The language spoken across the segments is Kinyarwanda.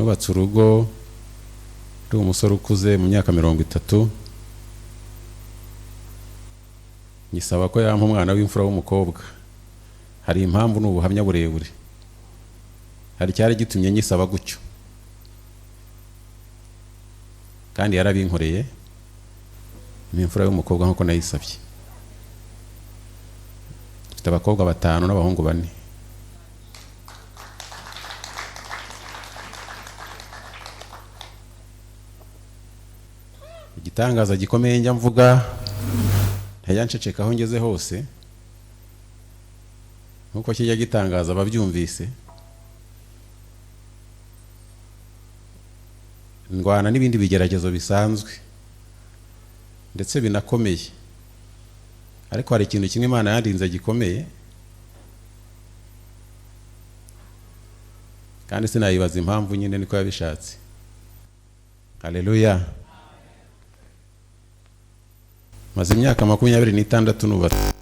nubatse urugo ndi umusore ukuze mu myaka 30, nyisaba ko yampa umwana w'imfura w'umukobwa. Hari impamvu n'ubuhamya burebure, hari cyari gitumye nyisaba gutyo, kandi yarabinkoreye. Imfura y'umukobwa nkuko nayisabye. Mfite abakobwa 5 n'abahungu 4. Igitangaza gikomeye njya mvuga ntayanceceka aho ngeze hose, nkuko kijya gitangaza ababyumvise. Ndwana n'ibindi bigeragezo bisanzwe ndetse binakomeye, ariko hari ikintu kimwe Imana yandinze gikomeye, kandi sinayibaza impamvu, nyine niko yabishatse. Haleluya. Maze imyaka 26 nubatse.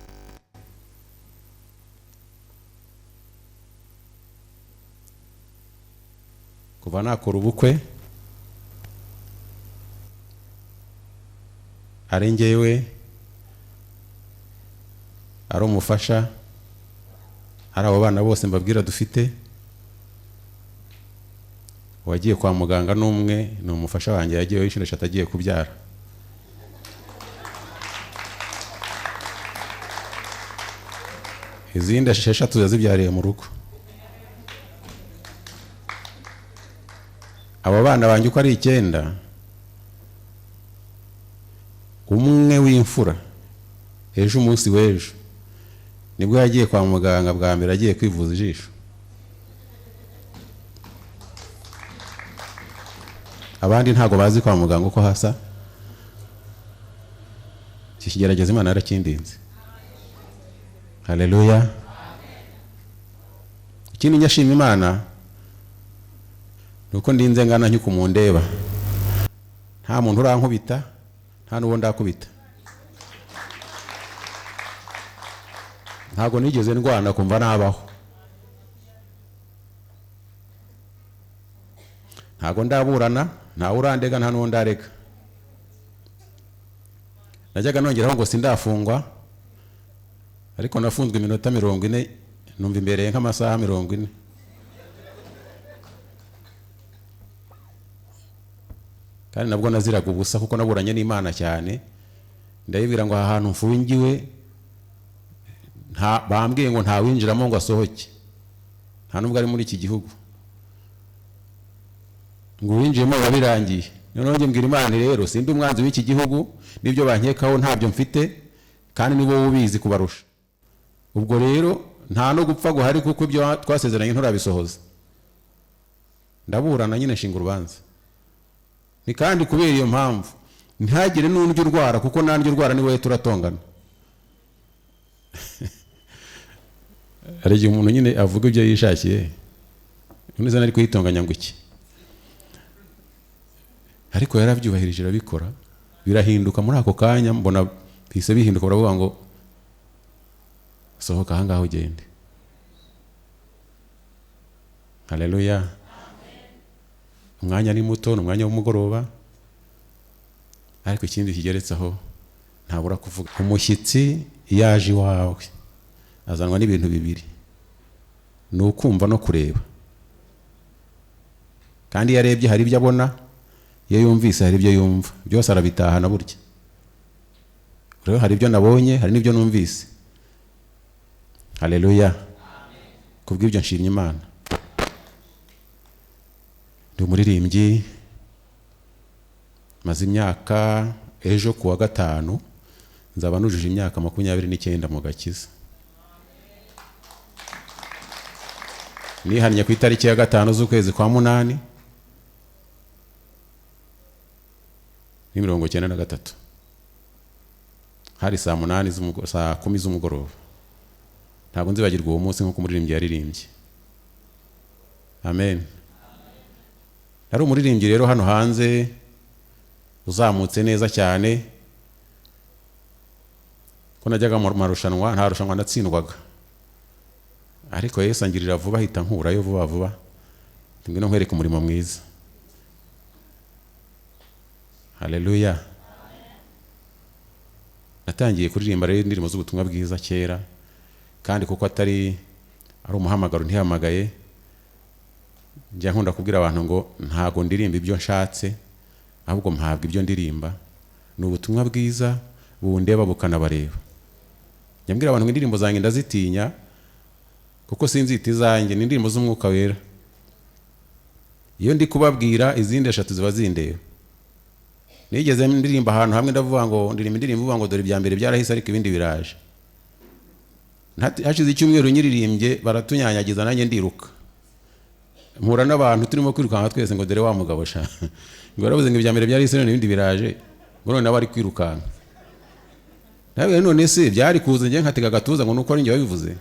Kuva nakora ubukwe ari njyewe, ari umufasha, ari abo bana bose mbabwira dufite. Wagiye kwa muganga n'umwe ni umufasha wanjye, yagiye wishinisha atagiye kubyara. Izindi 6 yazibyariye mu rugo. Abo bana banjye uko ari 9, umwe w'imfura ejo umunsi w'ejo nibwo yagiye kwa muganga bwa mbere, agiye kwivuza ijisho. Abandi ntago bazi kwa muganga uko hasa. Kigerageza Imana yarakindinze. Haleluya. Ikindi nyashima Imana nuko ndinze ngana ncyuko mundeba. Nta muntu urankubita, nta nuwo ndakubita. Ntago nigeze ndwana kumva nabaho. Ntago ndaburana, nta urandega, nta nuwo ndarega. Najyaga nongeraho ngo sindafungwa, ariko nafunzwe iminota 40, numva imbere nk'amasaha 40. Kandi nabwo naziraga ubusa kuko naburanye n'Imana cyane. Ndayibwira ngo aha hantu mfungiwe bambwiye ngo nta winjiramo ngo asohoke, nta nubwo ari muri iki gihugu, ngo winjiyemo babirangiye. Noneho njye mbwira Imana rero sindi umwanzi w'iki gihugu, nibyo bankekaho ntabyo mfite, kandi nibo ubizi kubarusha. Ubwo rero nta no gupfa guhari kuko ibyo twasezeranye nturabisohoza. Ndaburana nyine nshinga urubanza. Ni kandi kubera iyo mpamvu ntihagire n'undi urwara, kuko nanjye urwara ni wowe turatongana. Ari umuntu nyine avuga ibyo yishakiye, unizana ari kwitonganya ngo iki, ariko yarabyubahirije arabikora, birahinduka muri ako kanya. Mbona bise bihinduka, baravuga ngo sohoka aha ngaho ugende. Haleluya. Umwanya ni muto, umwanya w'umugoroba, ariko ikindi kigeretsaho ntabura kuvuga. Umushyitsi yaje iwawe azanwa n'ibintu bibiri, ni ukumva no kureba. Kandi yarebye hari ibyo abona, iyo yumvise hari ibyo yumva, byose arabitahana burya. Rero hari ibyo nabonye, hari n'ibyo numvise. Haleluya. Kubw'ibyo nshimye Imana. Ndi umuririmbyi, maze imyaka, ejo kuwa 5 nzaba nujuje imyaka 29 mu gakiza. Nihannye ku itariki ya 5 z'ukwezi kwa 8 ni 93. Hari saa 10 z'umugoroba. Ntabwo nzibagirwa uwo munsi nkuko umuririmbyi yaririmbye. Amen. Nari umuririmbyi rero hano hanze uzamutse neza cyane, ko najyaga mu marushanwa, nta rushanwa natsindwaga, ariko Yesu angirira vuba, ahita nkurayo vuba vuba. Ngwino nkwereke umurimo mwiza. Haleluya. Natangiye kuririmba rero indirimbo z'ubutumwa bwiza kera, kandi kuko ari umuhamagaro ntihamagaye, njya nkunda kubwira abantu ngo ntago ndirimba ibyo nshatse, ahubwo mpabwa ibyo ndirimba. Ni ubutumwa bwiza bundeba bukanabareba. Nyambwira abantu ngo indirimbo zanjye ndazitinya kuko sinzita izanjye, ni indirimbo z'umwuka wera. Iyo ndi kubabwira izindi 3 ziba zindeba. Nigeze ndirimba ahantu hamwe ndavuga ngo ndirimba indirimbo uvuga ngo dore ibya mbere byarahise ariko ibindi biraje. Hashize icyumweru nyiririmbye baratunyanyagiza nanjye ndiruka. Mpura n'abantu turimo kwirukanka twese ngo dore wa mugabo sha. Ngo baravuze ngo ibya mbere byarahise none ibindi biraje. Ngo none abari kwirukanka. Nawe none se byari kuza nje nkatega gatuza ngo nuko ari njye wabivuze.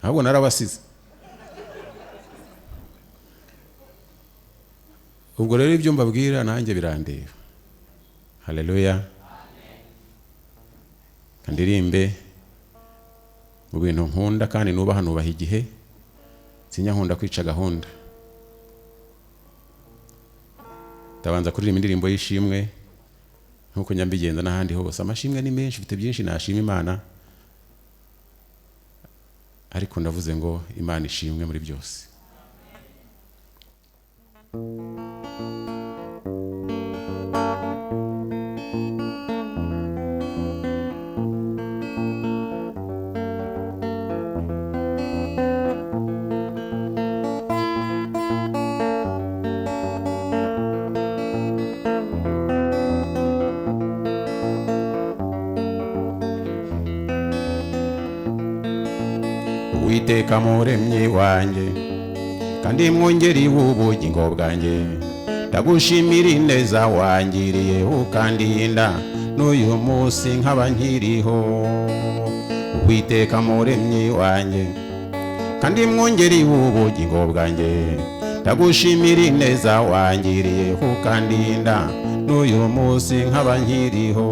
Ahubwo narabasize. Ubwo rero ibyo mbabwira nanjye birandeba. Haleluya. Kandirimbe mu bintu nkunda kandi nubaha igihe, sinya kwica gahunda. Ndabanza kuririmba indirimbo y'ishimwe nkuko nyambigenda n'ahandi hose. Amashimwe ni menshi, mfite byinshi nashima Imana, ariko ndavuze ngo Imana ishimwe muri byose. Uwiteka muremyi wanjye kandi mwongeri w'ubugingo bwanjye, ndagushimira ineza wangiriye ukandinda n'uyu munsi nkaba nkiriho. Uwiteka muremyi wanjye kandi mwongeri w'ubugingo bwanjye, ndagushimira ineza wangiriye ukandinda n'uyu munsi nkaba nkiriho.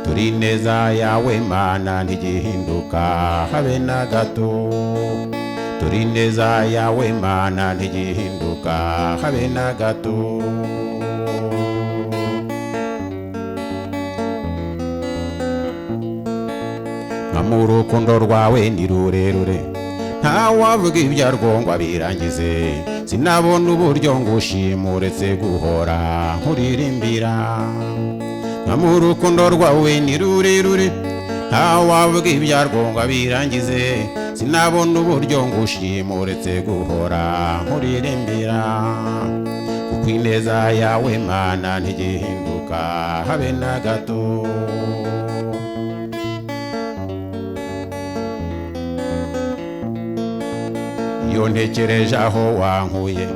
Turi neza yawe Mana ntigihinduka habe na gato. Turi neza yawe Mana ntigihinduka habe na gato. Mu rukundo rwawe ni rurerure, nta wavuga ibyarwo ngo abirangize. Sinabona uburyo ngushima uretse guhora nkuririmbira. Mu rukundo rwawe ni rurerure, nta wavuga ibyarwo ngo abirangize. Sinabona uburyo ngushima uretse guhora nkuririmbira. Kuko ineza yawe Mana ntigihinduka habe na gato. Iyo ntekereje aho wankuye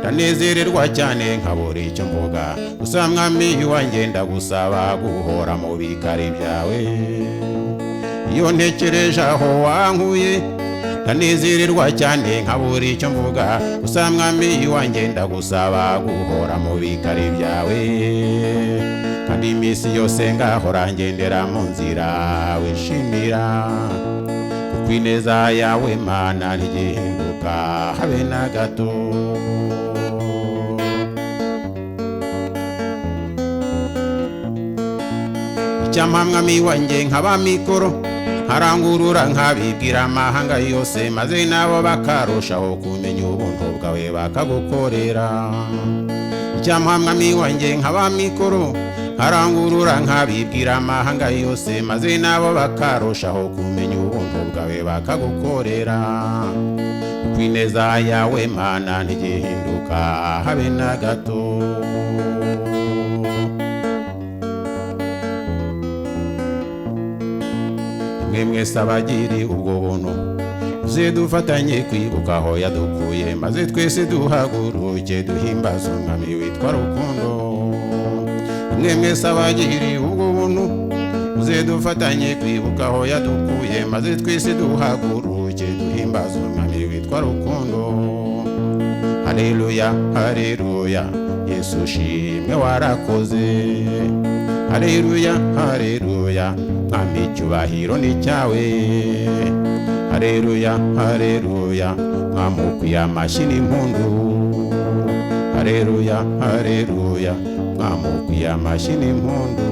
ndanezererwa cyane nkabura icyo mvuga. Gusa mwami wanjye ndagusaba guhora mu bikari byawe. Iyo ntekereje aho wankuye ndanezererwa cyane nkabura icyo mvuga. Gusa mwami wanjye ndagusaba guhora mu bikari byawe. Kandi iminsi yose ngahora ngendera mu nzira wishimira. Kuko ineza yawe Mana ntigihinduka habe na gato. Icyampa mwami wanjye nkaba mikoro, nkarangurura nkabibwira amahanga yose, maze nabo bakarushaho kumenya ubuntu bwawe bakagukorera. Icyampa mwami wanjye nkaba mikoro, nkarangurura nkabibwira amahanga yose, maze nabo bakarushaho kumenya ubuntu bwawe bakagukorera. Kuko ineza yawe Mana ntigihinduka habe na gato. Mwe mwese abagiri ubwo buntu, uze dufatanye kwibuka aho yadukuye, maze twese duhaguruke duhimbaza umwami witwa Rukundo. Mwe mwese abagiri ubwo buntu, uze dufatanye kwibuka aho yadukuye, maze twese duhaguruke duhimbaza umwami witwa Rukundo. Haleluya, haleluya, Yesu shimwe warakoze. Haleluya, haleluya, mwami icyubahiro ni cyawe. Haleluya, haleluya, mwami ukwiye amashyi n'impundu. hareruya hareruya mwamukwiye amashyi n'impundu